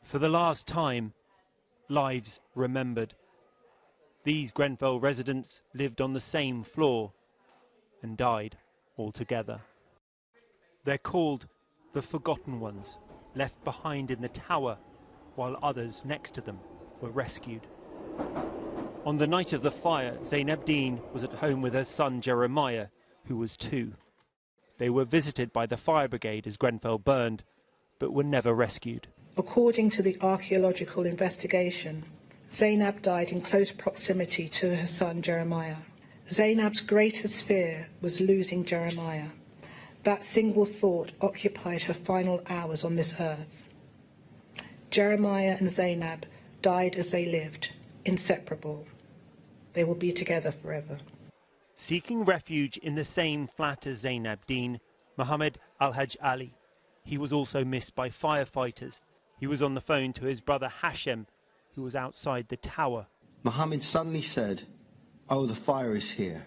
For the last time, lives remembered. These Grenfell residents lived on the same floor and died altogether. They're called the Forgotten Ones, left behind in the tower while others next to them were rescued. On the night of the fire, Zainab Deen was at home with her son Jeremiah, who was 2. They were visited by the fire brigade as Grenfell burned, but were never rescued. According to the archaeological investigation, Zainab died in close proximity to her son Jeremiah. Zainab's greatest fear was losing Jeremiah. That single thought occupied her final hours on this earth. Jeremiah and Zainab died as they lived, inseparable. They will be together forever. Seeking refuge in the same flat as Zainab Deen, Mohammad Alhajali. He was also missed by firefighters. He was on the phone to his brother Hashem, who was outside the tower. Mohammad suddenly said, "Oh, the fire is here.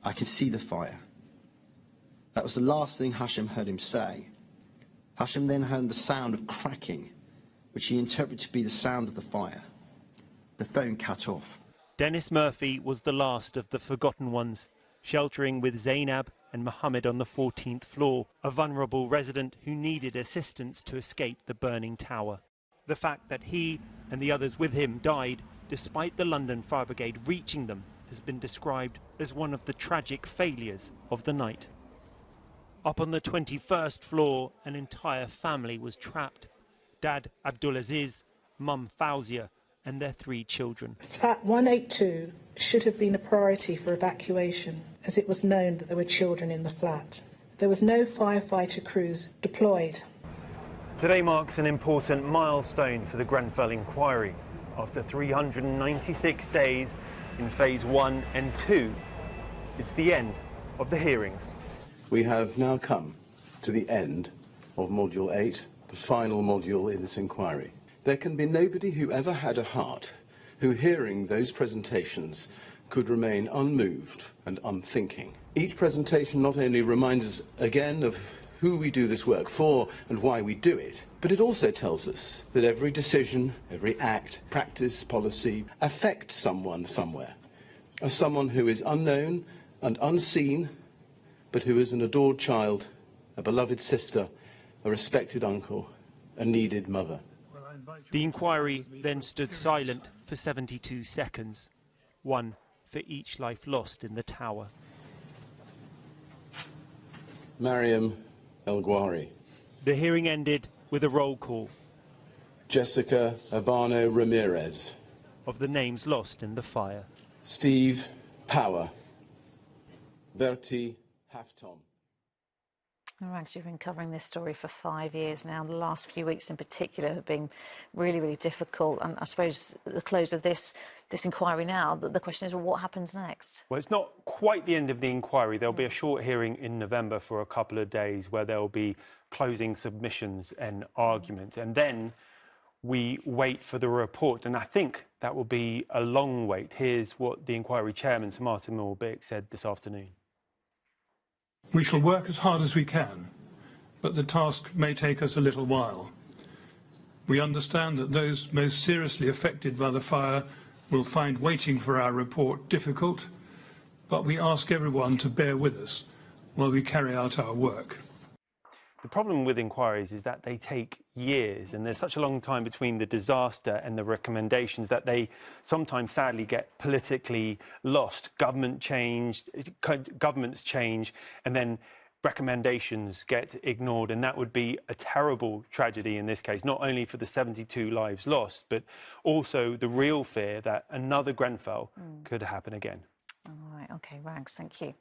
I can see the fire." That was the last thing Hashem heard him say. Hashem then heard the sound of cracking, which he interpreted to be the sound of the fire. The phone cut off. Denis Murphy was the last of the Forgotten Ones, sheltering with Zainab and Mohammad on the 14th floor, a vulnerable resident who needed assistance to escape the burning tower. The fact that he and the others with him died, despite the London Fire Brigade reaching them, has been described as one of the tragic failures of the night. Up on the 21st floor, an entire family was trapped. Dad Abdulaziz, Mum Fauzia, and their 3 children. Flat 182 should have been a priority for evacuation, as it was known that there were children in the flat. There was no firefighter crews deployed. Today marks an important milestone for the Grenfell Inquiry. After 396 days in phase 1 and 2, it's the end of the hearings. We have now come to the end of Module 8, the final module in this inquiry. There can be nobody who ever had a heart who, hearing those presentations, could remain unmoved and unthinking. Each presentation not only reminds us again of who we do this work for and why we do it, but it also tells us that every decision, every act, practice, policy affects someone somewhere. As someone who is unknown and unseen, but who is an adored child, a beloved sister, a respected uncle, a needed mother. The inquiry then stood silent for 72 seconds, one for each life lost in the tower. Mariam El-Wahabi. The hearing ended with a roll call Jessica Habano Ramirez. of the names lost in the fire. Steve Power. Bertie Hafton. All right, you've been covering this story for 5 years now. The last few weeks in particular have been really, really difficult. And I suppose at the close of this inquiry now, the question is, well, what happens next? Well, it's not quite the end of the inquiry. There'll be a short hearing in November for a couple of days where there'll be closing submissions and arguments. And then we wait for the report. And I think that will be a long wait. Here's what the inquiry chairman, Sir Martin Moore-Bick, said this afternoon. We shall work as hard as we can, but the task may take us a little while. We understand that those most seriously affected by the fire will find waiting for our report difficult, but we ask everyone to bear with us while we carry out our work. The problem with inquiries is that they take years, and there's such a long time between the disaster and the recommendations that they sometimes sadly get politically lost. Governments change, and then recommendations get ignored, and that would be a terrible tragedy in this case, not only for the 72 lives lost, but also the real fear that another Grenfell could happen again. All right, OK, Rags, thank you.